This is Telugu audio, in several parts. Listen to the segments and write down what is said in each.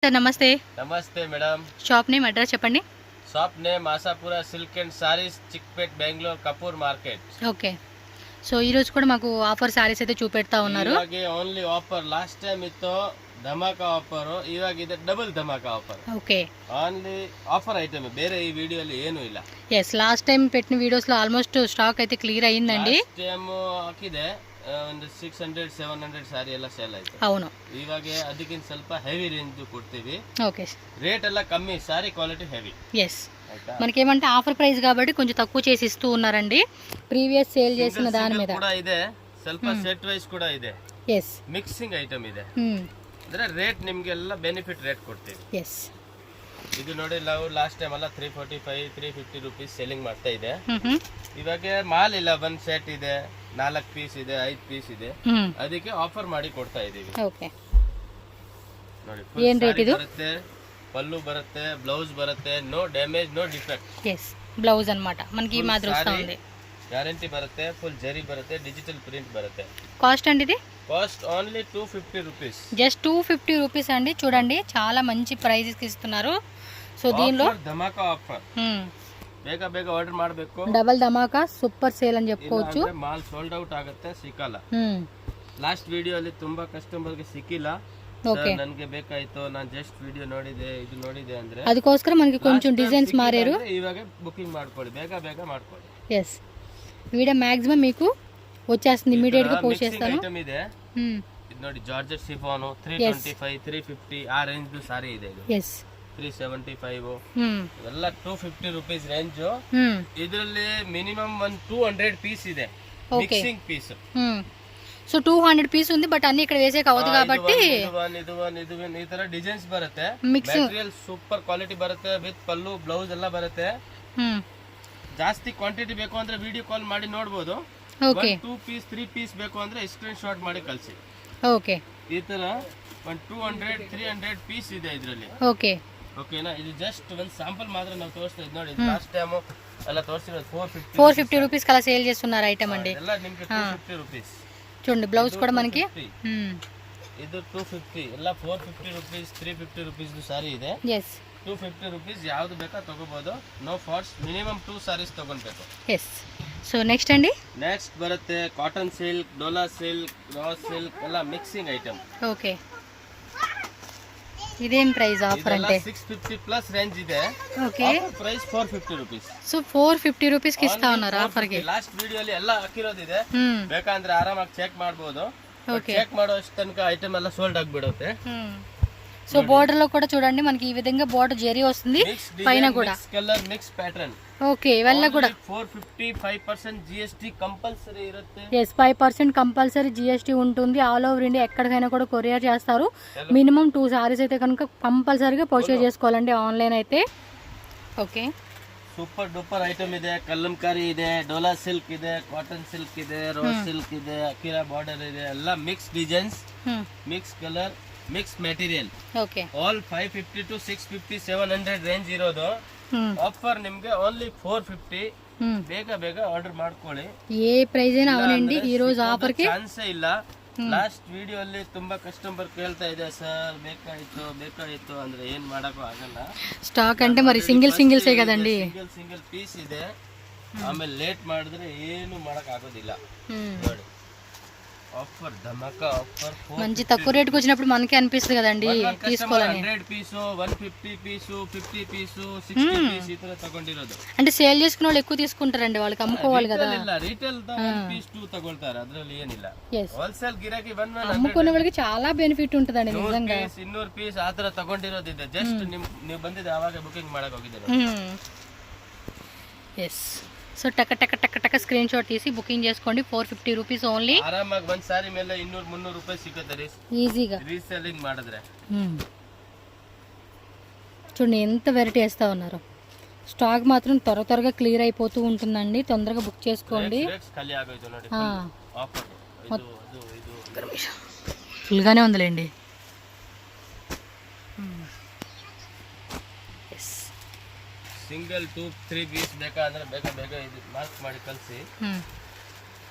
సార్ నమస్తే. నమస్తే మేడం. షాప్ నేమ్ అడ్రస్ చెప్పండి. Shop name Ashapura silk and saris, Chickpet, Bengaluru, Kapoor market. Okay. So ఈ రోజు కూడా మాకు ఆఫర్ సారీస్ అయితే చూపెడతా ఉన్నారు. ಇವಾಗ ಓನ್ಲಿ ಆಫರ್. ಲಾಸ್ಟ್ ಟೈಮ್ ಇತ್ತು ಧಮಾಕಾ ಆಫರ್, ಇವಾಗ ಇದೆ double dhamaka offer. Okay. Only offer item, ಬೇರೆ ಈ ವಿಡಿಯೋಲಿ ಏನು ಇಲ್ಲ. ఎస్, లాస్ట్ టైం పెట్టిన వీడియోస్ లో ఆల్మోస్ట్ స్టాక్ అయితే క్లియర్ అయ్యిందండి. ಲಾಸ್ಟ್ ಟೈಮ್ ಹಾಕಿದೆ ಒಂದು 600-700 ಸಾರಿ ಎಲ್ಲ ಸೇಲ್ ಆಯ್ತು. అవును. ಇವಾಗ ಅದಕ್ಕಿಂತ ಸ್ವಲ್ಪ ಹೆವಿ ರೇಂಜ್ ಕೊಡ್ತೀವಿ. ఓకే. ರೇಟ್ ಎಲ್ಲ ಕಮ್ಮಿ, ಸಾರಿ క్వాలిటీ ಹೆವಿ. ఎస్, మనకేమంటే ఆఫర్ ప్రైస్ కాబట్టి కొంచెం తక్కువ చేసి ఇస్తూ ఉన్నారండి ప్రీవియస్ సేల్ చేసిన దాని మీద. ಕೂಡ ಇದೆ, ಸ್ವಲ್ಪ ಸೆಟ್ ವೈಸ್ ಕೂಡ ಇದೆ. ఎస్, ಮಿಕ್ಸಿಂಗ್ ಐಟಮ್ ಇದೆ. ಅಂದ್ರೆ ರೇಟ್ ನಿಮ್ಗೆಲ್ಲ ಬೆನಿಫಿಟ್ ರೇಟ್ ಕೊಡ್ತೀವಿ. ಎಸ್, ಇದು ನೋಡಿ, ನಾವು ಲಾಸ್ಟ್ ಟೈಮ್ ಎಲ್ಲ 345-350 ರೂಪೀಸ್ ಸೆಲ್ಲಿಂಗ್ ಮಾಡ್ತಾ ಇದೆ. ಇವಾಗ ಮಾಲ್ ಇಲ್ಲ, ಒಂದ್ ಸೆಟ್ ಇದೆ, 4 ಪೀಸ್ ಇದೆ, 5 ಪೀಸ್ ಇದೆ, ಅದಕ್ಕೆ ಆಫರ್ ಮಾಡಿ ಕೊಡ್ತಾ ಇದೀವಿ. ಓಕೆ. ನೋಡಿ, ಏನ್ ರೇಟ್ ಇದು? ಬರುತ್ತೆ, పళ్ళు బರುತ್ತೆ, బ్లౌజ్ బರುತ್ತೆ, no damage, no defect. Yes, blouse అన్నమాట మనకి ఈ మాదిరి వస్తా ఉంది. గ్యారంటీ బರುತ್ತೆ, ఫుల్ జరీ బರುತ್ತೆ, డిజిటల్ ప్రింట్ బರುತ್ತೆ. కాస్ట్ అండి ఇది? Cost only 250 rupees. Just 250 rupees అండి. చూడండి చాలా మంచి ప్రైజెస్ కి ఇస్తున్నారు. సో దీనిలో ధమాకా ఆఫర్, ಬೇಗ ಬೇಗ ಆರ್ಡರ್ ಮಾಡಬೇಕು. డబల్ ధమాకా సూపర్ సేల్ అని చెప్పుకోవచ్చు. ಮಾಲ್ ಸೋಲ್ಡ್ ಔಟ್ ಆಗುತ್ತೆ, ಸಿಕ್ಕಲ್ಲ. ಲಾಸ್ಟ್ ವಿಡಿಯೋ ಅಲ್ಲಿ ತುಂಬಾ ಕಸ್ಟಮರ್ ಗೆ ಸಿಕ್ಕಿಲ್ಲ. ನನಗೆ ಬೇಕಾಯ್ತು, ನಾನು ಜಸ್ಟ್ ವಿಡಿಯೋ ನೋಡಿದೆ, ಇದು ನೋಡಿದೆ ಅಂದ್ರೆ ಅದಕ್ಕೋಸ್ಕರ మనకి కొంచెం డిజైన్స్ మారారు. ఇవాగ బుకింగ్ ಮಾಡ್ಕೊಳ್ಳಿ, ಬೇಗ ಬೇಗ ಮಾಡ್ಕೊಳ್ಳಿ. yes, వీడియో మాక్సిమం మీకు వచ్చేస్తుంది, ఇమిడియట్ గా పోస్ట్ చేస్తాను. ఐటమ్ ಇದೆ. ఇది ನೋಡಿ, ಜಾರ್ಜೆಟ್ ಶಿಫಾನ್ 325-350 ಆ ರೇಂಜ್ ಸಾರಿ ಇದೆ ಇದು. yes, 375 ಎಲ್ಲ 250 ರೂಪೀಸ್ ರೇಂಜ್. ಇದರಲ್ಲಿ ಮಿನಿಮಮ್ 200 ಪೀಸ್ ಇದೆ, ಮಿಕ್ಸಿಂಗ್ ಪೀಸ್. సో 200 పీస్ ఉంది, బట్ అన్ని ఇక్కడ వేసే కావద్దు కాబట్టి ಈ ತರ ಡಿಸೈನ್ಸ್ ಬರುತ್ತೆ. ಮೆಟೀರಿಯಲ್ ಸೂಪರ್ ಕ್ವಾಲಿಟಿ ಬರುತ್ತೆ, ವಿತ್ ಪಲ್ಲು ಬ್ಲೌಸ್ ಎಲ್ಲ ಬರುತ್ತೆ. ಜಾಸ್ತಿ ಕ್ವಾಂಟಿಟಿ ಬೇಕು ಅಂದ್ರೆ ವಿಡಿಯೋ ಕಾಲ್ ಮಾಡಿ ನೋಡಬಹುದು. 2 ಪೀಸ್ 3 ಪೀಸ್ ಬೇಕು ಅಂದ್ರೆ ಸ್ಕ್ರೀನ್ ಶಾಟ್ ಮಾಡಿ ಕಳಿಸಿ. ಓಕೆ. ಈ ತರ 200-300 ಪೀಸ್ ಇದೆ ಇದರಲ್ಲಿ. ಓಕೆ. ಓಕೆನಾ? ಇದು ಜಸ್ಟ್ ಒಂದು ಸ್ಯಾಂಪಲ್ ಮಾತ್ರ ನಾವು ತೋರಿಸ್ತಾ ಇದ್ದೀವಿ. ನೋಡಿ, ಲಾಸ್ಟ್ ಟೈಮ್ ಎಲ್ಲ ತೋರಿಸಿರೋದು 450 రూపీస్ కలా సేల్ చేస్తున్నారు ఐటమ్ అండి. ಎಲ್ಲ ನಿಮಗೆ 250 ರೂಪೀಸ್. చూడండి, బ్లౌజ్ కూడా మనకి ಇದು 250, ಎಲ್ಲ 450 ರೂಪೀಸ್, 350 ರೂಪೀಸ್ ಸಾರಿ ಇದೆ. ಎಸ್, 250 ರೂಪೀಸ್ ಯಾವ್ದು ಬೇಕಾ ತಗೋಬಹುದು. ನೋ ಫಾರ್ಸ್, ಮಿನಿಮಮ್ 2 ಸಾರೀಸ್ ತಗೊಳ್ಬೇಕು. ಎಸ್. ಸೊ ನೆಕ್ಸ್ಟ್ ಅಂಡಿ, ನೆಕ್ಸ್ಟ್ ಬರುತ್ತೆ cotton silk, dola silk, raw silk ಎಲ್ಲ ಮಿಕ್ಸಿಂಗ್ ಐಟಮ್. ಓಕೆ. ಇದೇನ್ ಪ್ರೈಸ್ ಆಫರ್ అంటే? 650 ಪ್ಲಸ್ ರೇಂಜ್ ಇದೆ. Okay. Price 450 rupees. So 450 rupees కి ಇಸ್ತಾ ಉన్నారు ಆಫರ್ ಗೆ. ಲಾಸ್ಟ್ ವಿಡಿಯೋ ಅಲ್ಲಿ ಎಲ್ಲ ಹಾಕಿರೋದಿದೆ, ಬೇಕಂದ್ರೆ ಆರಾಮಾಗಿ ಚೆಕ್ ಮಾಡಬಹುದು. ಚೆಕ್ ಮಾಡೋ ಅಷ್ಟು ತನಕ ಐಟಮ್ ಎಲ್ಲ ಸೋಲ್ಡ್ ಆಗಿಬಿಡುತ್ತೆ. సో బోర్డర్ లో కూడా చూడండి, మనకి ఈ విధంగా బోర్డర్ జరీ వస్తుంది, పైన కూడా కలర్ మిక్స్ ప్యాటర్న్. ఓకే, ఇవల్ల కూడా 450-5% GST కంపల్సరీ ఇರುತ್ತೆ. yes, 5% కంపల్సరీ GST ఉంటుంది. ఆల్ ఓవర్ ఇండియా ఎక్కడికైనా కూడా కొరియర్ చేస్తారు. మినిమం 2 సారీస్ అయితే కనుక కంపల్సరీగా పర్చేజ్ చేసుకోవాలండి ఆన్లైన్ అయితే. ఓకే. ಸೂಪರ್ ಡೂಪರ್ ಐಟಮ್ ಇದೆ. ಕಲ್ಲಂಕಾರಿ ಇದೆ, ಡೋಲಾ ಸಿಲ್ಕ್ ಇದೆ, ಕಾಟನ್ ಸಿಲ್ಕ್ ಇದೆ, ರೋಸ್ ಸಿಲ್ಕ್ ಇದೆ, ಅಕಿರಾ ಬಾರ್ಡರ್ ಇದೆ, ಎಲ್ಲ mix designs, mix colour, mix material. Okay. All 550 to 650, 700 range ಇರೋದು. ಆಫರ್ ನಿಮ್ಗೆ ಓನ್ಲಿ 450. ಬೇಗ ಬೇಗ ಆರ್ಡರ್ ಮಾಡ್ಕೊಳ್ಳಿ. ఏ ప్రైస్ అయినా అవనండి, ఈ రోజు ఆఫర్ కి ಚಾನ್ಸ್ ಇಲ್ಲ. ಲಾಸ್ಟ್ ವಿಡಿಯೋ ಅಲ್ಲಿ ತುಂಬಾ ಕಸ್ಟಮರ್ ಕೇಳ್ತಾ ಇದೆ, ಸರ್ ಬೇಕಾಯ್ತು ಅಂದ್ರೆ ಏನ್ ಮಾಡಕ್ಕೂ ಆಗಲ್ಲ. ಸ್ಟಾಕ್ అంటే మరి సింగిల్సే కదండి, సింగిల్ పీಸ್ ಇದೆ. ಆಮೇಲೆ ಲೇಟ್ ಮಾಡಿದ್ರೆ ಏನು ಮಾಡಕ್ ಆಗೋದಿಲ್ಲ. ನೋಡಿ, ఆఫర్ ధమాకా ఆఫర్. మంచి తక్కువ రేటుకి వచ్చినప్పుడు మనకే అనిపిస్తుంది కదండి తీసుకోవాలని. 100 పీసు, 150 పీసు, 50 పీసు, 60 పీస్ ఈ ತರ ತಗೊಂಡಿರೋದು. అంటే సేల్ చేసుకునే వాళ్ళు ఎక్కువ తీసుకుంటారండి, వాళ్ళకి అమ్ముకోవాలి కదా. ರಿಟೇಲ್ 1 ಪೀಸ್ 2 ತಗೊಳ್ತಾರೆ, ಅದರಲ್ಲಿ ಏನಿಲ್ಲ. ಹೋಲ್ಸೇಲ್ ಗಿರಾಕಿ అమ్ముకునే వాళ్ళకి చాలా బెనిఫిట్ ఉంటదండి నిజంగా. 200 ಪೀಸ್ ಆ ತರ ತಗೊಂಡಿರೋದಿದೆ. ಜಸ್ಟ್ ನೀವು ಬಂದಿದೆ ಆವಾಗ ಬುಕಿಂಗ್ ಮಾಡಕ್ಕೆ ಹೋಗಿದ್ದೀರಾ. ಎಸ್. సో టక స్క్రీన్ షాట్ తీసి బుకింగ్ చేసుకోండి. 450 రూపీస్ ఓన్లీ. ಆರಾಮಾಗಿ ಒಂದ್ ಸಾರಿ ಮೇಲೆ 200-300 ರೂಪಾಯಿ ಸಿಗುತ್ತೆ ఈజీగా ರೀಸೆಲ್ಲಿಂಗ್ ಮಾಡಿದ್ರೆ. చూడండి ఎంత వెరైటీ వేస్తా ఉన్నారు. స్టాక్ మాత్రం త్వరగా క్లియర్ అయిపోతూ ఉంటుందండి, తొందరగా బుక్ చేసుకోండి. ఫుల్ గానే ఉందిలేండి. ಸಿಂಗಲ್ 2-3 ಪೀಸ್ ಬೇಕಾದ್ರೆ ಬೇಗ ಇದು ಮಾರ್ಕ್ ಮಾಡಿ ಕಳಿಸಿ.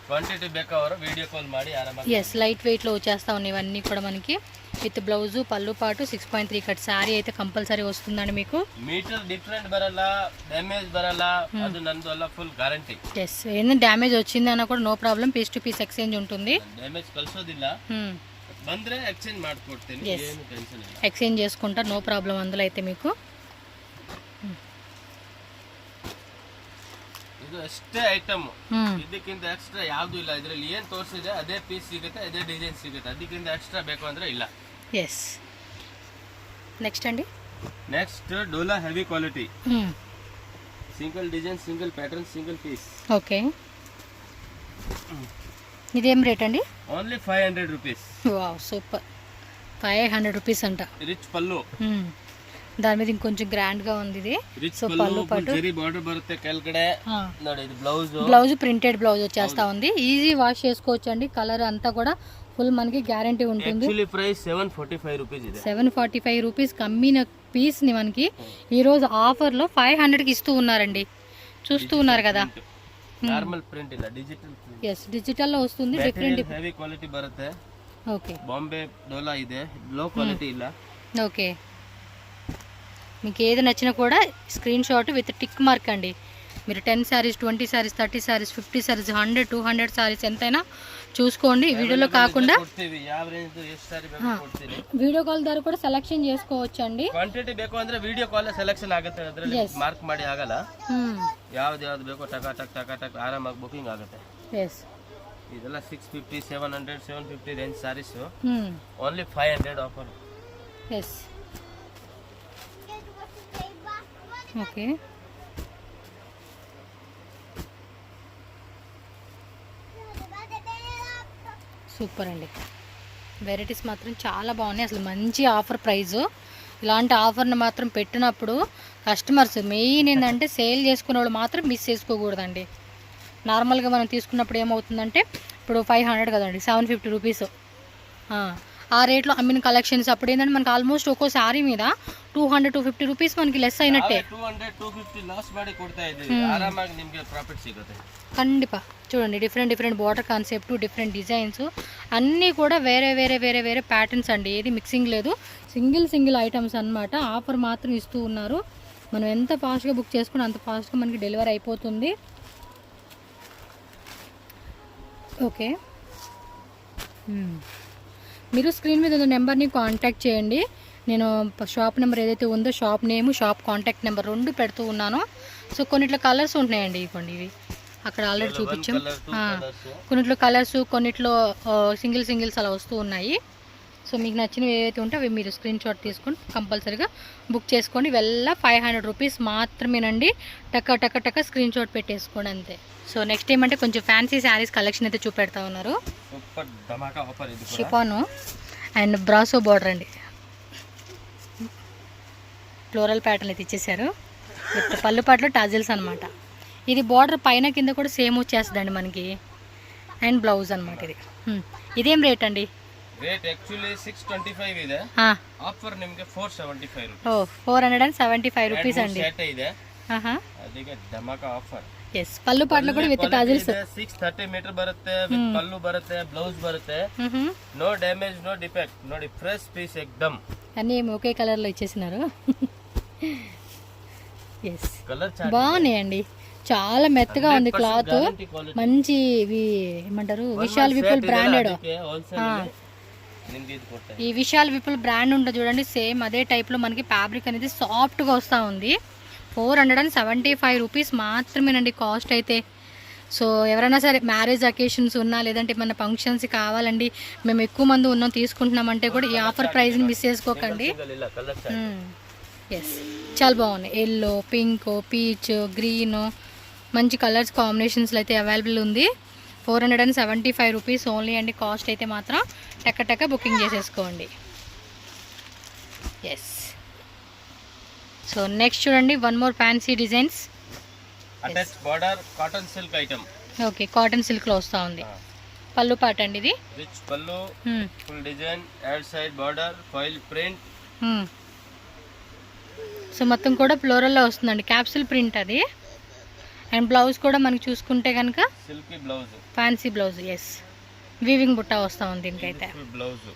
క్వాంటిటీ ಬೇಕಾ ಅವರು ವಿಡಿಯೋ ಕಾಲ್ ಮಾಡಿ ಆರಾಮಾಗಿ. yes, లైట్ వెయిట్ లో వచ్చేస్తా ఉన్నాయి ఇవన్నీ కూడా మనకి. విత్ బ్లౌజ్ పళ్ళు పాటు 6.3 కట్ శారీ అయితే కంపల్సరీ వస్తుందండి మీకు. ಮೀಟರ್ ಡಿಫ್ರೆಂಟ್ ಬರಲ್ಲ, ಡ್ಯಾಮೇಜ್ ಬರಲ್ಲ, ಅದು ನಂದು ಅಲ್ಲ, ಫುಲ್ ಗ್ಯಾರಂಟಿ. ఎస్ ఏదైనా డ్యామేజ్ వచ్చిందన్నా కూడా no problem, piece to piece exchange ఉంటుంది. ಡ್ಯಾಮೇಜ್ ಕಳ್ಸೋದಿಲ್ಲ, ಬಂದ್ರೆ ಎಕ್ಸ್ಚೇಂಜ್ ಮಾಡ್ಕೊಡ್ತೀನಿ, ಏನು ಟೆನ್ಷನ್ ಇಲ್ಲ. ఎక్స్చేంజ్ చేసుకుంటారు, నో ప్రాబ్లం అందులో అయితే మీకు. ಇದು ಅಷ್ಟೇ ಐಟಮ್, ಇದಕ್ಕಿಂತ ಎಕ್ಸ್ಟ್ರಾ ಯಾವ್ದು ಇಲ್ಲ. ಇದ್ರಲ್ಲಿ ಏನ್ ತೋರಿಸಿದೆ ಅದೇ ಪೀಸ್ ಸಿಗುತ್ತೆ, ಅದೇ ಡಿಸೈನ್ ಸಿಗುತ್ತೆ, ಅದಕ್ಕಿಂತ ಎಕ್ಸ್ಟ್ರಾ ಬೇಕು ಅಂದ್ರೆ ಇಲ್ಲ. ಎಸ್ ನೆಕ್ಸ್ಟ್ ಅಂడి, ನೆಕ್ಸ್ಟ್ ಡೋಲಾ heavy quality, single design, single pattern, single piece. Okay, ఇదేం రేట్ అండి? Only 500 rupees. Wow super, 500 rupees అంట. రిచ్ పళ్ళు, దాని మీద ఇంకొంచెం గ్రాండ్ గా ఉంది ఇది. సో పళ్ళు పాటు ಜರಿ ಬಾರ್ಡರ್ ಬರುತ್ತೆ ಕೆಳಗಡೆ ನೋಡಿ. ಇದು బ్లౌజ్ ప్రింటెడ్ బ్లౌజ్ వచ్చేస్తా ఉంది. ఈజీ వాష్ చేసుకోవచ్చు అండి. కలర్ అంతా కూడా ఫుల్ మనకి గ్యారంటీ ఉంటుంది. యాక్చువల్లీ ప్రైస్ 745 రూపీస్ ఇది. 745 రూపీస్ కమ్మిన పీస్ ని మనకి ఈ రోజు ఆఫర్ లో 500 కి ఇస్తూ ఉన్నారండి. చూస్తూ ఉన్నారు కదా. నార్మల్ ప్రింట్ ಇಲ್ಲ, డిజిటల్ ప్రింట్. yes డిజిటల్ లో వస్తుంది. డిఫరెంట్ ಹೆವಿ ಕ್ವಾಲಿಟಿ ಬರುತ್ತೆ. ఓకే, బాంబే డోలా ಇದೆ, లో క్వాలిటీ ಇಲ್ಲ. ఓకే, మీకు ఏది నచ్చినా కూడా screen shot with tick mark అండి. మీరు 10 శారీస్, 20 శారీస్, 30 శారీస్, 50 శారీస్, 100, 200 శారీస్ ఎంతైనా చూసుకోండి. వీడియోలో కాకుండా వీడియో కాల్ ద్వారా కూడా సెలెక్షన్ చేసుకోవచ్చు అండి. ಕ್ವಾಂಟಿಟಿ ಬೇಕು ಅಂದ್ರೆ ವಿಡಿಯೋ ಕಾಲ್ ಸೆಲೆಕ್ಷನ್ ಆಗುತ್ತೆ, ಅದರಲ್ಲಿ ಮಾರ್ಕ್ ಮಾಡಿ ಆಗಲ್ಲ. ಯಾವ್ದು ಯಾವ್ದು ಬೇಕೋ ಟಕ ಟಕ್ ಟಕ ಟಕ್ ಆರಾಮಾಗಿ ಬುಕಿಂಗ್ ಆಗುತ್ತೆ. ಎಸ್ ಇದೆಲ್ಲ 650, 700, 750 range sarees, only 500 offer. Yes okay, super అండి. వెరైటీస్ మాత్రం చాలా బాగున్నాయి. అసలు మంచి ఆఫర్ ప్రైజు. ఇలాంటి ఆఫర్ని మాత్రం పెట్టినప్పుడు కస్టమర్స్ మెయిన్ ఏంటంటే సేల్ చేసుకునే వాళ్ళు మాత్రం మిస్ చేసుకోకూడదండి. నార్మల్గా మనం తీసుకున్నప్పుడు ఏమవుతుందంటే ఇప్పుడు 500 కదండి, 750 రూపీస్ ఆ రేట్లో అమ్మిన కలెక్షన్స్. అప్పుడు ఏంటంటే మనకి ఆల్మోస్ట్ ఒక్కో శారీ మీద 200, 250 రూపీస్ మనకి లెస్ అయినట్టే. 200, 250 లాస్ ಮಾಡಿ ಕೊಡ್ತಾ ಇದ್ದೀವಿ, ಆರಾಮಾಗಿ ನಿಮಗೆ ಪ್ರಾಫಿಟ್ ಸಿಗುತ್ತೆ. ఖండిపా చూడండి, different border concept, different designs అన్నీ కూడా వేరే వేరే వేరే వేరే ప్యాటర్న్స్ అండి. ఏది మిక్సింగ్ లేదు, సింగిల్ ఐటమ్స్ అన్నమాట. ఆఫర్ మాత్రం ఇస్తూ ఉన్నారు. మనం ఎంత ఫాస్ట్గా బుక్ చేసుకుని అంత ఫాస్ట్గా మనకి డెలివరీ అయిపోతుంది. ఓకే, మీరు స్క్రీన్ మీద ఉన్న నెంబర్ని కాంటాక్ట్ చేయండి. నేను షాప్ నెంబర్ ఏదైతే ఉందో shop name, shop contact number 2 పెడుతూ ఉన్నాను. సో కొన్నిట్లో కలర్స్ ఉంటున్నాయండి, ఇవ్వండి ఇవి అక్కడ ఆల్రెడీ చూపించాం. కొన్నిట్లో కలర్స్, కొన్నిట్లో సింగిల్స్ అలా వస్తూ ఉన్నాయి. సో మీకు నచ్చినవి ఏవైతే ఉంటే అవి మీరు స్క్రీన్ షాట్ తీసుకొని కంపల్సరీగా బుక్ చేసుకోండి. వెళ్ళ 500 రూపీస్ మాత్రమేనండి. టక్క స్క్రీన్ షాట్ పెట్టేసుకోండి అంతే. సో నెక్స్ట్ ఏమంటే కొంచెం ఫ్యాన్సీ శారీస్ కలెక్షన్ అయితే చూపెడతా ఉన్నారు. షిఫాను అండ్ బ్రాసో బార్డర్ అండి, ఫ్లోరల్ ప్యాటర్న్ అయితే ఇచ్చేసారు. విత్ పళ్ళు పాటలో టాజిల్స్ అనమాట. ఇది బార్డర్ పైన కింద కూడా సేమ్ వచ్చేస్తుందండి మనకి. అండ్ బ్లౌజ్ అనమాట ఇది. ఇదేం రేట్ అండి? ರೇಟ್ ಆಕ್ಚುಲಿ 625 ಇದೆ, ಆಫರ್ ನಿಮಗೆ 475 ರೂಪಾಯಿ. ಓ 475 ರೂಪೀಸ್ ಅಂడి. ಸೆಟ್ ಇದೆ, ಅದಕ್ಕೆ ಧಮಾಕ ಆಫರ್. ಎಸ್ ಪಲ್ಲು ಪಾಟ್ಲು ಕೂಡ ವಿತ್ ಟಾಜಿಲ್ಸ್. 630 ಮೀಟರ್ ಬರುತ್ತೆ, ವಿತ್ ಪಲ್ಲು ಬರುತ್ತೆ, ಬ್ಲೌಸ್ ಬರುತ್ತೆ. No damage, no defect. ನೋಡಿ ಫ್ರೆಶ್ ಪೀಸ್ ಎಕ್ದಮ್. అన్నీ ఒకే కలర్ లో ఇచ్చేసినారు. ఎస్ బాగున్నాయండి, చాలా మెత్తగా ఉంది క్లాత్. మంచి ఇవి ఏమంటారు, విశాల్ విపుల్ బ్రాండెడ్. ఈ విశాల్ విపుల్ బ్రాండ్ ఉంటుంది చూడండి, సేమ్ అదే టైప్లో మనకి ఫ్యాబ్రిక్ అనేది సాఫ్ట్గా వస్తూ ఉంది. 475 రూపీస్ మాత్రమేనండి కాస్ట్ అయితే. సో ఎవరైనా సరే మ్యారేజ్ అకేషన్స్ ఉన్నా, లేదంటే మన ఫంక్షన్స్ కావాలండి, మేము ఎక్కువ మంది ఉన్నాం తీసుకుంటున్నామంటే కూడా ఈ ఆఫర్ ప్రైస్ని మిస్ చేసుకోకండి. ఎస్ చాలా బాగున్నాయి. ఎల్లో, పింక్, పీచ్, గ్రీన్, మంచి కలర్స్ కాంబినేషన్స్లో అయితే అవైలబుల్ ఉంది. 475 రూపీస్ ఓన్లీ అండి కాస్ట్ అయితే. మాత్రం టక్క బుకింగ్ చేసేసుకోండి. ఎస్. సో నెక్స్ట్ చూడండి, one more fancy designs. Attach border cotton silk item. Okay, cotton silk లో వస్తా ఉంది. పల్లు పాట అండి ఇది. రిచ్ పల్లు, full design, outside border, foil print. So మొత్తం కూడా ఫ్లోరల్ లో వస్తుందండి, క్యాప్సూల్ ప్రింట్ అది. అండ్ బ్లౌజ్ కూడా మనకి చూసుకుంటే కనుక silky blouse, fancy blouse. Yes, weaving బుట్ట వస్తా ఉంది దీనికైతే. బ్లౌజ్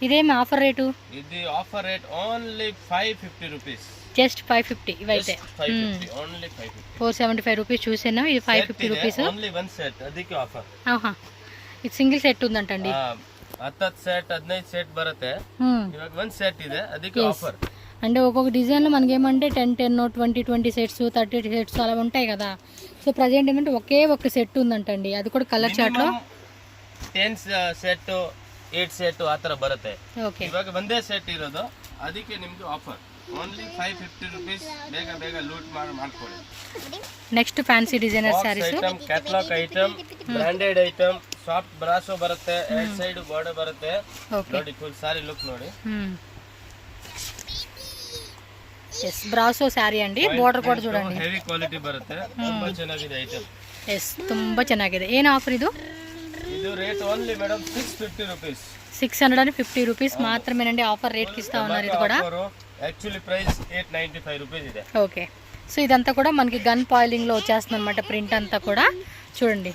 ఇదేమి ఆఫర్ రేటు? ఇది offer rate only 550 rupees. Just 550 ఇవైతే. 550 ఓన్లీ 550. 475 రూపీస్ చూసాను, ఇది 550 రూపీస్. ఓన్లీ వన్ సెట్ ಅದಕ್ಕೆ ಆಫರ್. ఆహా, ఇది సింగిల్ సెట్ ఉందంటండి. 10 సెట్ 15 సెట్ బರುತ್ತೆ. ఇವಾಗ వన్ సెట్ ಇದೆ ಅದಕ್ಕೆ ఆఫర్. అంటే ఒక్కొక్క డిజైన్లో మనకి ఏమంటే 10 20 సెట్స్ 30 సెట్స్ అలా ఉంటాయి కదా. సో ప్రజెంట్ ఏంటంటే ఒకే ఒక సెట్ ఉందంటండి, అది కూడా కలర్ చార్ట్లో 10 సెట్ 8 సెట్ ಆ ತರ ಬರುತ್ತೆ. ఓకే, ಇವಾಗ ಒಂದೇ ಸೆಟ್ ಇರೋದು, ಅದಕ್ಕೆ ನಿಮ್ಗೆ ಆಫರ್ ಓನ್ಲಿ 550 ರೂಪೀಸ್. ಬೇಗ ಬೇಗ ಲೂಟ್ ಮಾಡ್ಕೊಳ್ಳಿ. Next fancy designer saris item, catalogue item, branded item, soft brasso ಬರುತ್ತೆ, ಎರಡ್ ಸೈಡ್ ಗೋಡೆ ಬರುತ್ತೆ. ನೋಡಿ ಫುಲ್ ಸಾರಿ ಲುಕ್ ನೋಡಿ. ఎస్, బ్రాసో శారీ అండి, బోర్డర్ కూడా చూడండి, ಹೆವಿ ಕ್ವಾಲಿಟಿ ಬರುತ್ತೆ. ತುಂಬಾ ಚೆನ್ನಾಗಿದೆ ಐಟಮ್. ఎస్, ತುಂಬಾ ಚೆನ್ನಾಗಿದೆ. ಏನು ಆಫರ್ ಇದು? ಇದು rate only madam 650 rupees. 650 rupees మాత్రమేనండి, ఆఫర్ రేట్కి ఇస్తా ఉన్నారు. ఇది కూడా యాక్చువల్లీ ప్రైస్ 895 రూపీస్ ಇದೆ. ఓకే, సో ఇదంతా కూడా మనకి గన్ పాయిలింగ్లో వచ్చేస్తుంది అనమాట. ప్రింట్ అంతా కూడా చూడండి,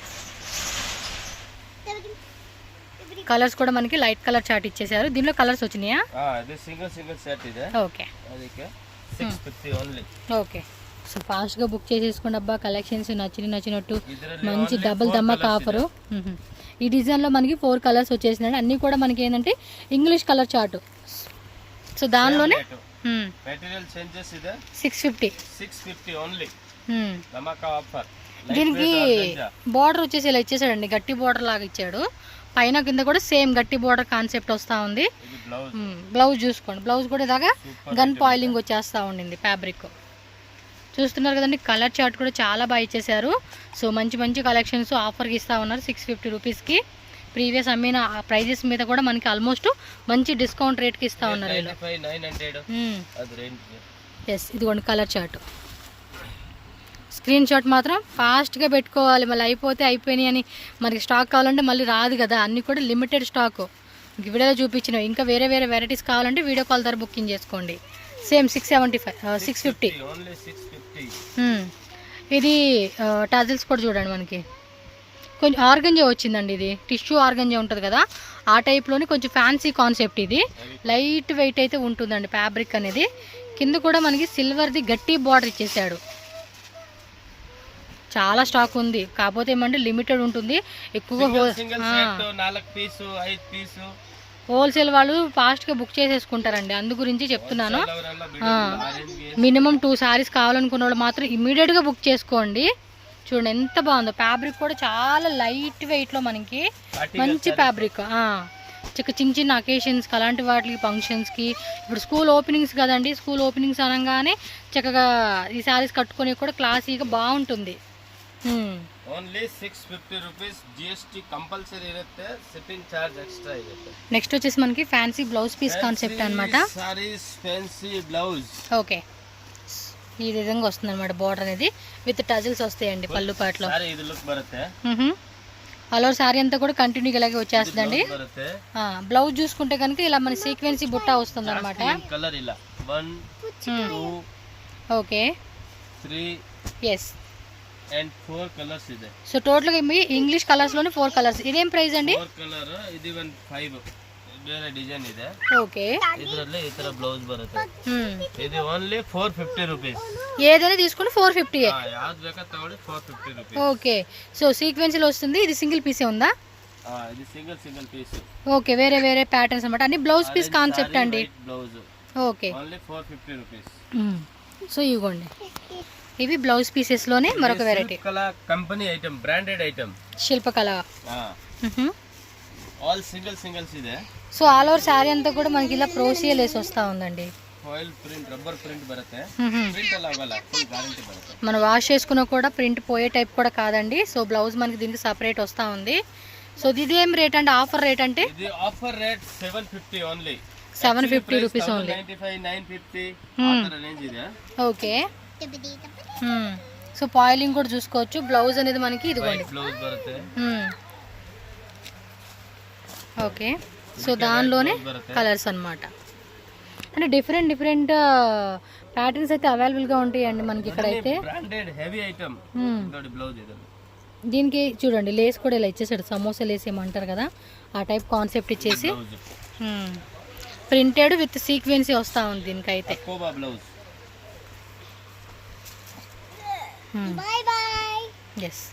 కలర్స్ కూడా మనకి లైట్ కలర్ చార్ట్ ఇచ్చేసారు. దీనిలో కలర్స్ వచ్చినాయా? ఇది సింగిల్ సెట్ ಇದೆ. ఓకే, ಅದಕ್ಕೆ 650 ఓన్లీ. ఓకే, సో ఫాస్ట్గా బుక్ చేసేసుకోండి అబ్బా. కలెక్షన్స్ నచ్చినట్టు మంచి డబుల్ దమ్మక ఆఫరు. ఈ డిజైన్లో మనకి 4 కలర్స్ వచ్చేసినాయి. అన్నీ కూడా మనకి ఏంటంటే ఇంగ్లీష్ కలర్ చార్ట్. సో దానిలోనే మెటీరియల్ చేంజెస్ ಇದೆ. 650 ఓన్లీ. ధమాకా ఆఫర్. దీనికి బార్డర్ వచ్చేసి ఇలా ఇచ్చేసాడండి, గట్టి బార్డర్ లాగా ఇచ్చాడు. పైన కింద కూడా సేమ్ గట్టి బార్డర్ కాన్సెప్ట్ వస్తూ ఉంది. బ్లౌజ్ చూసుకోండి, బ్లౌజ్ కూడా ఇలాగా గన్ పాయిలింగ్ వచ్చేస్తూ ఉండింది. ఫ్యాబ్రిక్ చూస్తున్నారు కదండి. కలర్ చార్ట్ కూడా చాలా బాగా ఇచ్చేసారు. సో మంచి కలెక్షన్స్ ఆఫర్కి ఇస్తూ ఉన్నారు 650 రూపీస్కి. ప్రీవియస్ అమ్మిన ప్రైజెస్ మీద కూడా మనకి ఆల్మోస్ట్ మంచి డిస్కౌంట్ రేట్కి ఇస్తూ ఉన్నారు. ఎస్, ఇదిగోండి కలర్ చార్ట్. స్క్రీన్ షాట్ మాత్రం ఫాస్ట్గా పెట్టుకోవాలి, మళ్ళీ అయిపోయినాయి అని మనకి స్టాక్ కావాలంటే మళ్ళీ రాదు కదా. అన్నీ కూడా లిమిటెడ్ స్టాకు, వీడియోలో చూపించినవి. ఇంకా వేరే వెరైటీస్ కావాలంటే వీడియో కాల్ ద్వారా బుకింగ్ చేసుకోండి. సేమ్ 650. ఇది టజిల్స్ కూడా చూడండి, మనకి కొంచెం ఆర్గంజా వచ్చిందండి. ఇది టిష్యూ ఆర్గంజా ఉంటుంది కదా, ఆ టైప్లోని కొంచెం ఫ్యాన్సీ కాన్సెప్ట్. ఇది లైట్ వెయిట్ అయితే ఉంటుందండి ఫ్యాబ్రిక్ అనేది. కింద కూడా మనకి సిల్వర్ది గట్టి బార్డర్ ఇచ్చేసాడు. చాలా స్టాక్ ఉంది, కాకపోతే ఏమంటే లిమిటెడ్ ఉంటుంది. ఎక్కువగా హోల్సేల్ వాళ్ళు ఫాస్ట్గా బుక్ చేసేసుకుంటారండి, అందు గురించి చెప్తున్నాను. మినిమం 2 సారీస్ కావాలనుకున్న వాళ్ళు మాత్రం ఇమీడియట్గా బుక్ చేసుకోండి. చూడండి ఎంత బాగుందో, ఫ్యాబ్రిక్ కూడా చాలా లైట్ వెయిట్లో మనకి మంచి ఫ్యాబ్రిక్. చిన్న అకేషన్స్కి అలాంటి వాటికి ఫంక్షన్స్కి, ఇప్పుడు స్కూల్ ఓపెనింగ్స్ కదండి, స్కూల్ ఓపెనింగ్స్ అనగానే చక్కగా ఈ సారీస్ కట్టుకొని కూడా క్లాసీగా బాగుంటుంది. Only 650 rupees. జిఎస్టీ కంపల్సరీ ఇರುತ್ತೆ, షిప్పింగ్ చార్జ్ ఎక్స్ట్రా ఇರುತ್ತೆ. నెక్స్ట్ వచ్చేసి మనకి ఫ్యాన్సీ బ్లౌజ్ పీస్ కాన్సెప్ట్ అన్నమాట. Saris fancy blouse. ఓకే, ఈ విధంగా వస్తుంది అనమాట. బార్డర్ అనేది విత్ టజిల్స్ వస్తాయండి పళ్ళు పాటలో. సారీ ఇది లుక్ బರುತ್ತೆ. ఆల్ ఓవర్ సారీ అంతా కూడా కంటిన్యూగా ఇలాగే వచ్చేస్తుందండి. బ్లౌజ్ చూసుకుంటే కనుక ఇలా మన సీక్వెన్సీ బుట్ట వస్తుంది అనమాట. కలర్ ఇలా 1 2 ఓకే 3 ఎస్ అండ్ 4 కలర్స్ ಇದೆ. సో టోటల్ గా మీ ఇంగ్లీష్ కలర్స్ లోనే 4 కలర్స్. ఇదేం ప్రైస్ అండి? 4 కలర్ ఇది 15 ಬೇರೆ ಡಿಸೈನ್ ಇದೆ. ఓకే, ಇದರಲ್ಲಿ ಈ ತರ ಬ್ಲೌಸ್ ಬರುತ್ತೆ. ಇದು ಓನ್ಲಿ 450 ರೂಪೀಸ್. ఏదైనా తీసుకుని 450. యాద్ ಬೇಕಾ ತಗೊಳ್ಳಿ 450 ರೂಪೀಸ್. ఓకే, సో సీక్వెన్స్ లో వస్తుంది. ఇది సింగిల్ పీసే ఉందా? ఇది సింగిల్ పీస్. ఓకే, వేరే ప్యాటర్న్స్ అన్నమాట. అన్ని బ్లౌజ్ పీస్ కాన్సెప్ట్ అండి. Blouse okay, only 450 rupees. So ఇవ్వండి, ఇవి బ్లౌజ్ పీసెస్ లోనే మరొక variety. Shilpakala company item, branded item. Shilpakala all singles ಇದೆ. సో ఆల్ ఓవర్ సారీ అంతా కూడా మనకి ఇలా ప్రోసియా లేస్ వస్తా ఉందండి. ఫాయిల్ ప్రింట్, రబ్బర్ ప్రింట్ బರುತ್ತೆ. ప్రింట్ అలా అవ్వాల, ఫుల్ గ్యారెంటీ బರುತ್ತೆ. మనం వాష్ చేసుకున్నా కూడా ప్రింట్ పోయే టైప్ కూడా కాదండి. సో బ్లౌజ్ మనకి దీనికి సెపరేట్ వస్తా ఉంది. సో ఇది ఏం రేట్ అంటే ఆఫర్ రేట్ అంటే? ఇది offer rate 750 only. 750 rupees only. 95 950 ఆ రేంజ్ ಇದೆ. ఓకే, సో పాయిలింగ్ కూడా చూసుకోవచ్చు. బ్లౌజ్ అనేది మనకి ఇదిగోండి బ్లౌజ్ బರುತ್ತೆ. ఓకే, సో దానిలోనే కలర్స్ అన్నమాట. అంటే డిఫరెంట్ ప్యాటర్న్స్ అయితే అవైలబుల్గా ఉంటాయండి మనకి ఇక్కడ అయితే. Branded heavy item. బ్లౌజ్ ఇది. దీనికి చూడండి లేస్ కూడా ఇలా ఇచ్చేసాడు, సమోసా లేస్ ఏమంటారు కదా ఆ టైప్ కాన్సెప్ట్ ఇచ్చేసి. ప్రింటెడ్ విత్ సీక్వెన్సీ వస్తూ ఉంది దీనికైతే. అకోబా బ్లౌజ్. ఎస్,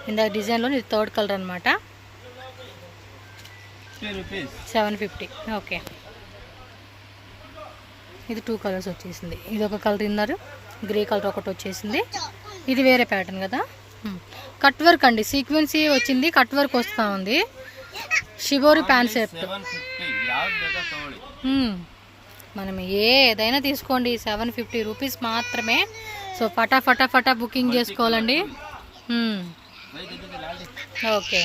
ఇందాక డిజైన్లో ఇది థర్డ్ కలర్ అనమాట. 750. ఓకే, ఇది 2 కలర్స్ వచ్చేసింది. ఇది ఒక కలర్ ఇన్నారు, గ్రే కలర్ ఒకటి వచ్చేసింది. ఇది వేరే ప్యాటర్న్ కదా. కట్ వర్క్ అండి, సీక్వెన్సీ వచ్చింది, కట్ వర్క్ వస్తూ ఉంది. Shibori concept. మనం ఏదైనా తీసుకోండి, 750 రూపీస్ మాత్రమే. సో ఫటా బుకింగ్ చేసుకోవాలండి. ఓకే,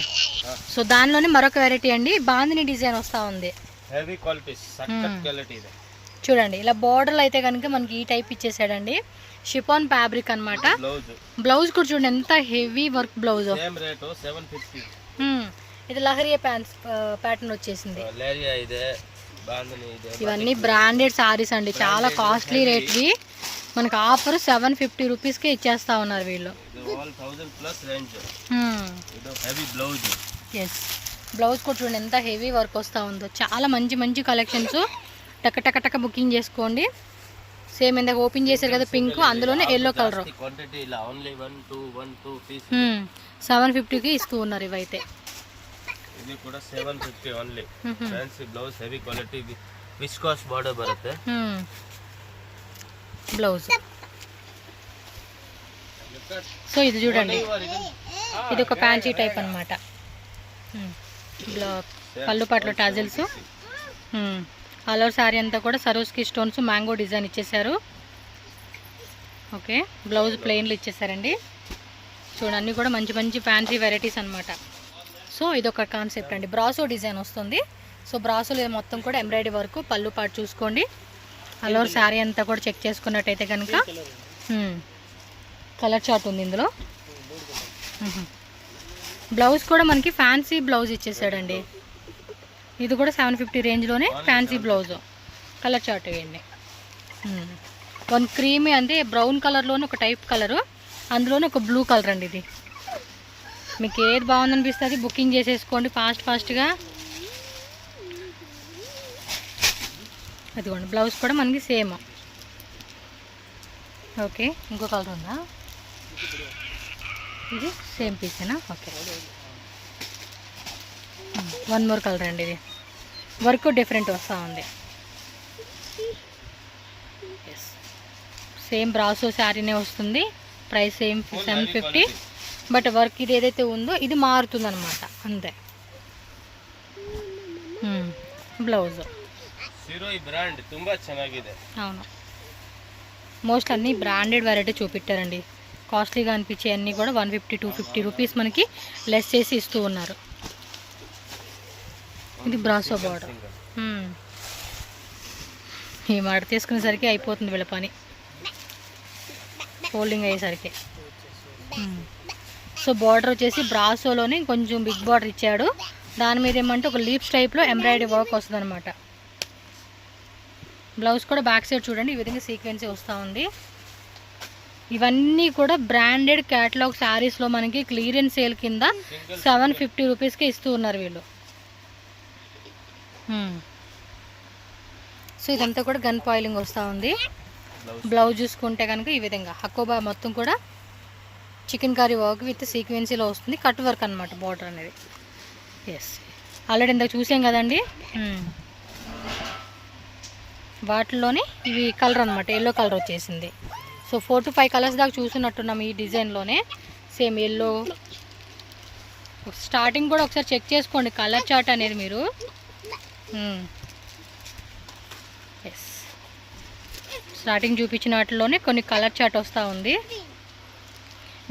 సో దానిలోనే మరొక వెరైటీ అండి, బాందిని డిజైన్ వస్తూ ఉంది. చూడండి, ఇలా బోర్డర్లు అయితే కనుక మనకి ఈ టైప్ ఇచ్చేసాడండి. షిఫాన్ ఫ్యాబ్రిక్ అన్నమాట. బ్లౌజ్ కూడా చూడండి ఎంత హెవీ వర్క్ బ్లౌజ్. ఇది లహరియా ప్యాటర్న్ వచ్చేసింది. ఇవన్నీ బ్రాండెడ్ సారీస్ అండి, చాలా కాస్ట్లీ రేట్వి. మనకు ఆఫర్ 750 రూపీస్కే ఇచ్చేస్తా ఉన్నారు వీళ్ళు. ఎస్, బ్లౌజ్ కూడా చూడండి ఎంత హెవీ వర్క్ వస్తూ ఉందో. చాలా మంచి మంచి కలెక్షన్స్. టక బుకింగ్ చేసుకోండి. సేమ్ ఇందాక ఓపెన్ చేశారు కదా పింక్, అందులోనే ఎల్లో కలర్. 750కి ఇస్తూ ఉన్నారు ఇవైతే. ఇది కూడా 750 ఓన్లీ. Fancy blouse, heavy quality, viscose border బರುತ್ತೆ బ్లౌజ్. సో ఇది చూడండి, ఇది ఒక ఫ్యాన్సీ టైప్ అనమాట. పళ్ళు పట్ల టాజిల్స్. ఆల్ ఓవర్ శారీ అంతా కూడా సరోస్కి స్టోన్స్, మ్యాంగో డిజైన్ ఇచ్చేసారు. ఓకే, బ్లౌజ్ ప్లెయిన్లు ఇచ్చేసారండి. చూడండి, అన్నీ కూడా మంచి మంచి ఫ్యాన్సీ వెరైటీస్ అనమాట. సో ఇదొక కాన్సెప్ట్ అండి, బ్రాసో డిజైన్ వస్తుంది. సో బ్రాసోలో మొత్తం కూడా ఎంబ్రాయిడరీ వర్క్. పళ్ళు పాటు చూసుకోండి. ఆల్ ఓవర్ శారీ అంతా కూడా చెక్ చేసుకున్నట్టయితే కనుక కలర్ చార్ట్ ఉంది ఇందులో. బ్లౌజ్ కూడా మనకి ఫ్యాన్సీ బ్లౌజ్ ఇచ్చేసాడండి. ఇది కూడా 750 రేంజ్లోనే ఫ్యాన్సీ బ్లౌజ్. కలర్ చార్ట్ వేయండి. వన్ క్రీమీ అంటే బ్రౌన్ కలర్లోనే ఒక టైప్ కలరు, అందులోనే ఒక బ్లూ కలర్ అండి. ఇది మీకు ఏది బాగుందనిపిస్తుంది బుకింగ్ చేసేసుకోండి ఫాస్ట్గా. అదిగోండి, బ్లౌజ్ కూడా మనకి సేమ్. ఓకే, ఇంకో కలర్ ఉందా? ఇది సేమ్ పీసేనా? ఓకే, వన్ మోర్ కలర్ అండి. ఇది వర్క్ డిఫరెంట్ వస్తూ ఉంది. సేమ్ బ్రాసో శారీనే వస్తుంది. Price same 750. బట్ వర్క్ ఇది ఏదైతే ఉందో ఇది మారుతుంది అనమాట, అంతే. బ్లౌజ్ అవును, మోస్ట్ అన్ని బ్రాండెడ్ వెరైటీ చూపెట్టారండి. కాస్ట్లీగా అనిపించే అన్నీ కూడా 150-250 రూపీస్ మనకి లెస్ చేసి ఇస్తూ ఉన్నారు. ఇది బ్రాసో బార్డర్. ఈ మాట తీసుకునేసరికి అయిపోతుంది వీళ్ళ పని, ఫోల్డింగ్ అయ్యేసరికి. సో బార్డర్ వచ్చేసి బ్రాసోలోనే కొంచెం బిగ్ బార్డర్ ఇచ్చాడు. దాని మీద ఏమంటే ఒక లీప్స్ టైప్లో ఎంబ్రాయిడరీ వర్క్ వస్తుంది అనమాట. బ్లౌజ్ కూడా బ్యాక్ సైడ్ చూడండి ఈ విధంగా సీక్వెన్సీ వస్తూ ఉంది. ఇవన్నీ కూడా బ్రాండెడ్ క్యాటలాగ్ శారీస్లో మనకి క్లియరెన్స్ సేల్ కింద 750 రూపీస్కి ఇస్తూ ఉన్నారు వీళ్ళు. సో ఇదంతా కూడా గన్ పాయిలింగ్ వస్తూ ఉంది. బ్లౌజ్ చూసుకుంటే కనుక ఈ విధంగా హకోబా మొత్తం కూడా చికెన్ కర్రీ వర్క్ విత్ సీక్వెన్సీలో వస్తుంది. కట్ వర్క్ అనమాట బార్డర్ అనేది. ఎస్, ఆల్రెడీ ఇందాక చూసాం కదండి. వాటిల్లోనే ఇవి కలర్ అనమాట, ఎల్లో కలర్ వచ్చేసింది. సో 4 to 5 కలర్స్ దాకా చూస్తున్నట్టున్నాం ఈ డిజైన్లోనే. Same yellow. స్టార్టింగ్ కూడా ఒకసారి చెక్ చేసుకోండి కలర్ చార్ట్ అనేది మీరు. ఎస్, స్టార్టింగ్ చూపించిన వాటిలోనే కొన్ని కలర్ చార్ట్ వస్తూ ఉంది.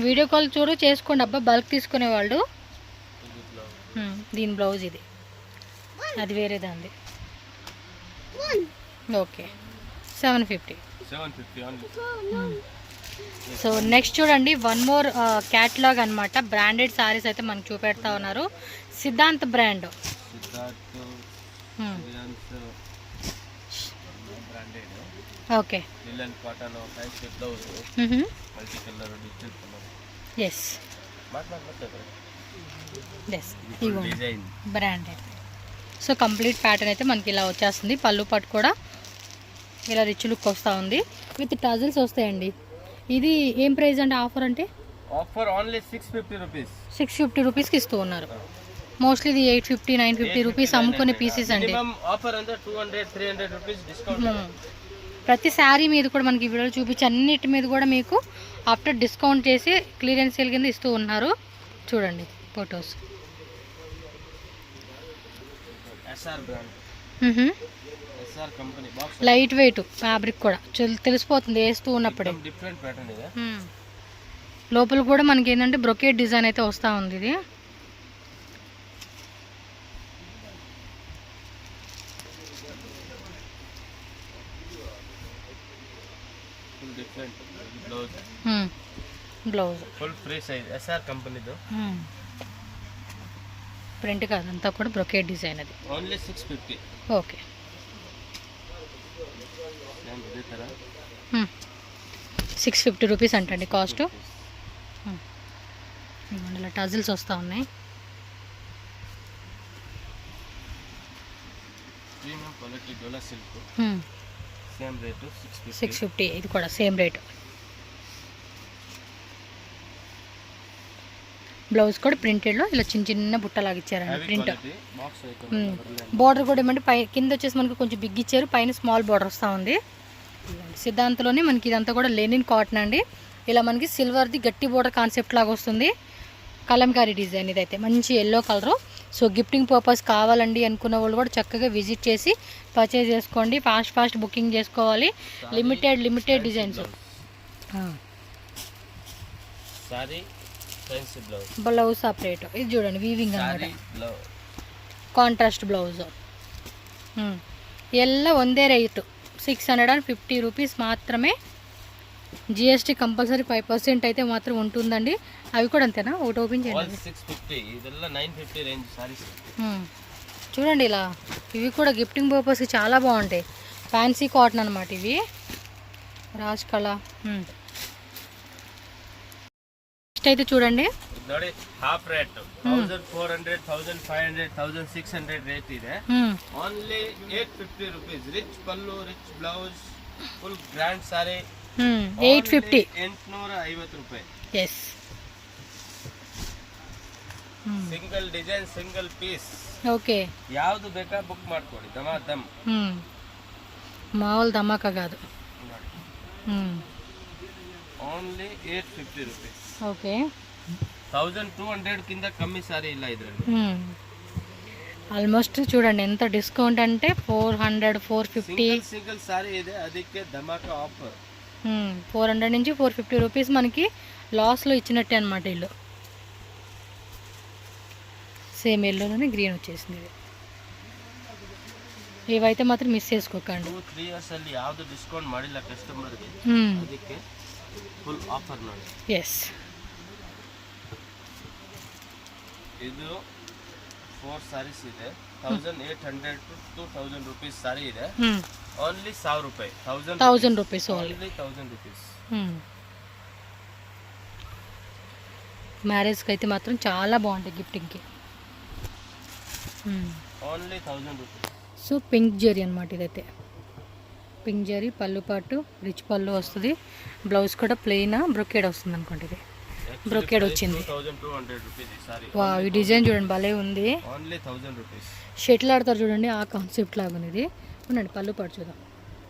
వీడియో కాల్ చేసుకోండి అబ్బా, బల్క్ తీసుకునే వాళ్ళు. దీని బ్లౌజ్ ఇది, అది వేరే దాంది. ఓకే, 750. సో నెక్స్ట్ చూడండి, వన్ మోర్ క్యాటలాగ్ అనమాట. బ్రాండెడ్ సారీస్ అయితే మనకు చూపెడతా ఉన్నారు. Siddhant brand. Okay, yes yes, branded. So complete pattern అయితే మనకి ఇలా వచ్చేస్తుంది. పళ్ళు పట్టు కూడా ఇలా రిచ్ లుక్ వస్తూ ఉంది. విత్ టజల్స్ వస్తాయండి. ఇది ఏం ప్రైస్ అంటే ఆఫర్ అంటే ఆఫర్ ఓన్లీ 650 రూపీస్. 650 రూపీస్కి ఇస్తూ ఉన్నారు. మోస్ట్లీ ఇది 850 950 రూపీస్ అమ్ముకునే పీసెస్ అండి. ఆఫర్ అంటే 200 300 రూపీస్ డిస్కౌంట్. ప్రతి శారీ మీద కూడా మనకి వీడియోలో చూపించి అన్నిటి మీద కూడా మీకు ఆఫ్టర్ డిస్కౌంట్ చేసి క్లియరెన్స్ సేల్ కింద ఇస్తూ ఉన్నారు. చూడండి photos. SR brand, SR company box, light weight fabric కూడా తెలిసిపోతుంది వేస్తూ ఉన్నప్పుడే. డిఫరెంట్ ప్యాటర్న్ ఇది. లోపల కూడా మనకి ఏంటంటే బ్రొకేట్ డిజైన్ అయితే వస్తూ ఉంది. ఇది different blouse. Blouse full free size SR కంపెనీతో. ప్రింట్ కాదంతా కూడా బ్రొకేట్ డిజైన్. అది ఓన్లీ 650. ఓకే. 650 రూపీస్ అంటండి కాస్ట్. ఇలా టజిల్స్ వస్తూ ఉన్నాయి. Premium quality dola silk same rate 650. ఇది కూడా సేమ్ రేట్. బ్లౌజ్ కూడా ప్రింటెడ్లో ఇలా చిన్న చిన్న బుట్టలాగా ఇచ్చారండి. ప్రింట్ బార్డర్ కూడా ఏమంటే కింద వచ్చేసి మనకి కొంచెం బిగ్ ఇచ్చారు, పైన స్మాల్ బార్డర్ వస్తూ ఉంది. సిద్ధాంతలోనే మనకి ఇదంతా కూడా లెనిన్ కాటన్ అండి. ఇలా మనకి సిల్వర్ది గట్టి బార్డర్ కాన్సెప్ట్ లాగా వస్తుంది. కలంకారీ డిజైన్ ఇదైతే మంచి yellow colour. So gifting purpose కావాలండి అనుకున్న వాళ్ళు కూడా చక్కగా విజిట్ చేసి పర్చేజ్ చేసుకోండి. ఫాస్ట్ బుకింగ్ చేసుకోవాలి. Limited designs. Blouse separate. ఇది చూడండి వీవింగ్ అనమాట, కాంట్రాస్ట్ బ్లౌజ్. ಎಲ್ಲ ಒಂದೇ ರೇಟು 650 రూపీస్ మాత్రమే. జిఎస్టీ కంపల్సరీ 5% అయితే మాత్రం ఉంటుందండి. అవి కూడా అంతేనా? ఒకటి ఓపెన్ చేయండి. 650 ಇದೆಲ್ಲ 950 రేంజ్ సారీస్. చూడండి ఇలా ఇవి కూడా గిఫ్టింగ్ పర్పస్కి చాలా బాగుంటాయి. ఫ్యాన్సీ కాటన్ అనమాట ఇవి. రాజ్ కళ. నెక్స్ట్ అయితే చూడండి ನೋಡಿ ಹಾಫ್ ರೇಟ್ 1400 1500 1600 ರೇಟ್ ಇದೆ. Only 850 rupees. ರಿಚ್ ಪಲ್ಲು, rich blouse, full grand sari. 850. 850 ರೂಪಾಯಿ. Yes. Single design single piece. Okay. ಯಾವುದು ಬೇಕಾ ಬುಕ್ ಮಾಡ್ಕೊಳ್ಳಿ. ದಮ್ మామూలు ధమాకా కాదు. Only 850 rupees. ఓకే. 1200 కింద కమ్మి సారీ ಇಲ್ಲ ఇద్రండి. ఆల్మోస్ట్ చూడండి ఎంత డిస్కౌంట్ అంటే 400 450 సింగిల్ సారీ ಇದೆ. ಅದಕ್ಕೆ ధమాకా ఆఫర్. 400 నుంచి 450 రూపీస్ మనకి లాస్లో ఇచ్చినట్టే అనమాట. ఇల్లు సేమ్ ఎల్లోనే గ్రీన్ వచ్చేసింది. ఇది ఇవైతే మాత్రం మిస్ చేసుకోకండి. 2-3 ఇయర్స్ ಅಲ್ಲಿ ಯಾವುದು ಡಿಸ್ಕೌಂಟ್ ಮಾಡಿಲ್ಲ ಕಸ್ಟಮರ್ಗೆ. ಅದಕ್ಕೆ ಫುಲ್ ಆಫರ್ ನೋಡಿ. ಎಸ್. ಇದು 4 ಸಾರೀಸ್ ಇದೆ. 1800 to 2000 ರೂಪೀಸ್ ಸಾರಿ ಇದೆ. ఓన్లీ 1000 రూపాయి. 1000 రూపీస్ ఓన్లీ. 1000 రూపీస్. మ్యారేజ్కి అయితే మాత్రం చాలా బాగుంటాయి గిఫ్టింగ్కి. Only 1000 rupees. So pink zari అనమాట ఇదైతే. పింక్ జరీ పళ్ళు పాటు రిచ్ పళ్ళు వస్తుంది. బ్లౌజ్ కూడా ప్లెయిన్ బ్రొకేడ్ వస్తుంది అనుకోండి. ఇది బ్రొకేడ్ వచ్చింది. 2200 రూపీస్ ఈ సారీ. వావ్, ఈ డిజైన్ చూడండి భలే ఉంది. Only 1000 rupees. షటిల్ ఆడతారు చూడండి ఆ కాన్సెప్ట్ లాగా ఉంది ఇది. ఉండండి పళ్ళు పాటు చూద్దాం.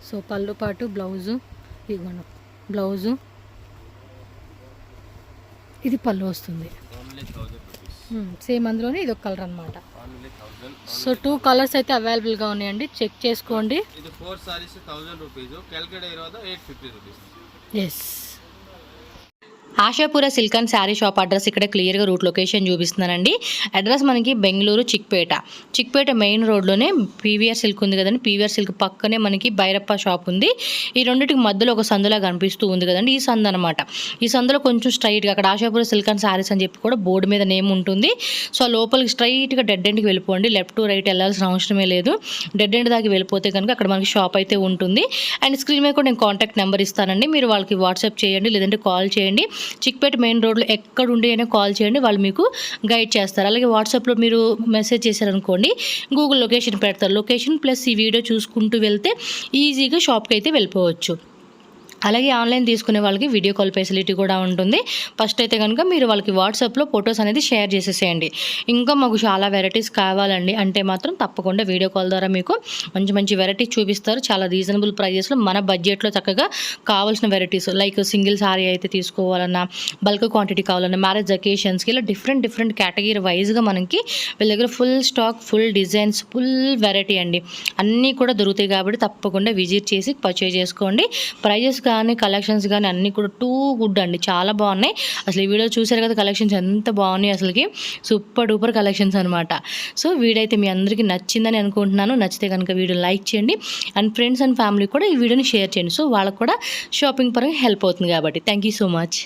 సో పళ్ళు పాటు బ్లౌజు, ఇదిగోండి బ్లౌజు, ఇది పళ్ళు వస్తుంది. Only 1000 rupees. సేమ్ అందులోనే ఇది ఒక కలర్ అనమాట. సో 2 కలర్స్ అయితే అవైలబుల్గా ఉన్నాయండి, చెక్ చేసుకోండి. ఇది 4 సారీస్ 1000 రూపీస్. ಕೆಳಗಡೆ ಇರೋದು 850 rupees. Yes. Ashapura silk and sari shop address ఇక్కడ క్లియర్గా రూట్ లొకేషన్ చూపిస్తున్నానండి. అడ్రస్ మనకి బెంగళూరు చిక్పేట మెయిన్ రోడ్లోనే పీవీఆర్ సిల్క్ ఉంది కదండి. పీవీఆర్ సిల్క్ పక్కనే మనకి భైరప్ప షాప్ ఉంది. ఈ రెండింటికి మధ్యలో ఒక సందులా కనిపిస్తూ ఉంది కదండి, ఈ సందు అనమాట. ఈ సందులో కొంచెం స్ట్రైట్గా అక్కడ ఆశాపుర సిల్క్ అండ్ శారీస్ అని చెప్పి కూడా బోర్డు మీద నేమ్ ఉంటుంది. సో లోపలికి స్ట్రైట్గా డెడ్ ఎండ్కి వెళ్ళిపోండి. లెఫ్ట్ టు రైట్ వెళ్ళాల్సిన అవసరమే లేదు. డెడ్ ఎండ్ దాకా వెళ్ళిపోతే కనుక అక్కడ మనకి షాప్ అయితే ఉంటుంది. అండ్ స్క్రీన్ మీద కూడా నేను కాంటాక్ట్ నెంబర్ ఇస్తానండి. మీరు వాళ్ళకి వాట్సాప్ చేయండి లేదంటే కాల్ చేయండి. చిక్పేట మెయిన్ రోడ్లో ఎక్కడ ఉండి అయినా కాల్ చేయండి, వాళ్ళు మీకు గైడ్ చేస్తారు. అలాగే వాట్సాప్లో మీరు మెసేజ్ చేశారనుకోండి, గూగుల్ లొకేషన్ పెడతారు. లొకేషన్ ప్లస్ ఈ వీడియో చూసుకుంటూ వెళ్తే ఈజీగా షాప్కి అయితే వెళ్ళిపోవచ్చు. అలాగే ఆన్లైన్ తీసుకునే వాళ్ళకి వీడియో కాల్ ఫెసిలిటీ కూడా ఉంటుంది. ఫస్ట్ అయితే కనుక మీరు వాళ్ళకి వాట్సాప్లో ఫొటోస్ అనేది షేర్ చేసేసేయండి. ఇంకా మాకు చాలా వెరైటీస్ కావాలండి అంటే మాత్రం తప్పకుండా వీడియో కాల్ ద్వారా మీకు మంచి మంచి వెరైటీస్ చూపిస్తారు. చాలా రీజనబుల్ ప్రైజెస్లో మన బడ్జెట్లో చక్కగా కావాల్సిన వెరైటీస్, లైక్ సింగిల్ సారీ అయితే తీసుకోవాలన్నా, బల్క్ క్వాంటిటీ కావాలన్నా, మ్యారేజ్ అకేషన్స్కి ఇలా డిఫరెంట్ కేటగిరీ వైజ్గా మనకి వీళ్ళ దగ్గర full stock, full designs, full variety అండి అన్నీ కూడా దొరుకుతాయి. కాబట్టి తప్పకుండా విజిట్ చేసి పర్చేజ్ చేసుకోండి. ప్రైజెస్ కానీ కలెక్షన్స్ కానీ అన్నీ కూడా టూ గుడ్ అండి, చాలా బాగున్నాయి. అసలు ఈ వీడియో చూసారు కదా, కలెక్షన్స్ ఎంత బాగున్నాయి, అసలుకి సూపర్ డూపర్ కలెక్షన్స్ అనమాట. సో వీడియో అయితే మీ అందరికీ నచ్చిందని అనుకుంటున్నాను. నచ్చితే కనుక వీడియో లైక్ చేయండి అండ్ ఫ్రెండ్స్ అండ్ ఫ్యామిలీ కూడా ఈ వీడియోని షేర్ చేయండి. సో వాళ్ళకు కూడా షాపింగ్ పరంగా హెల్ప్ అవుతుంది కాబట్టి. Thank you so much.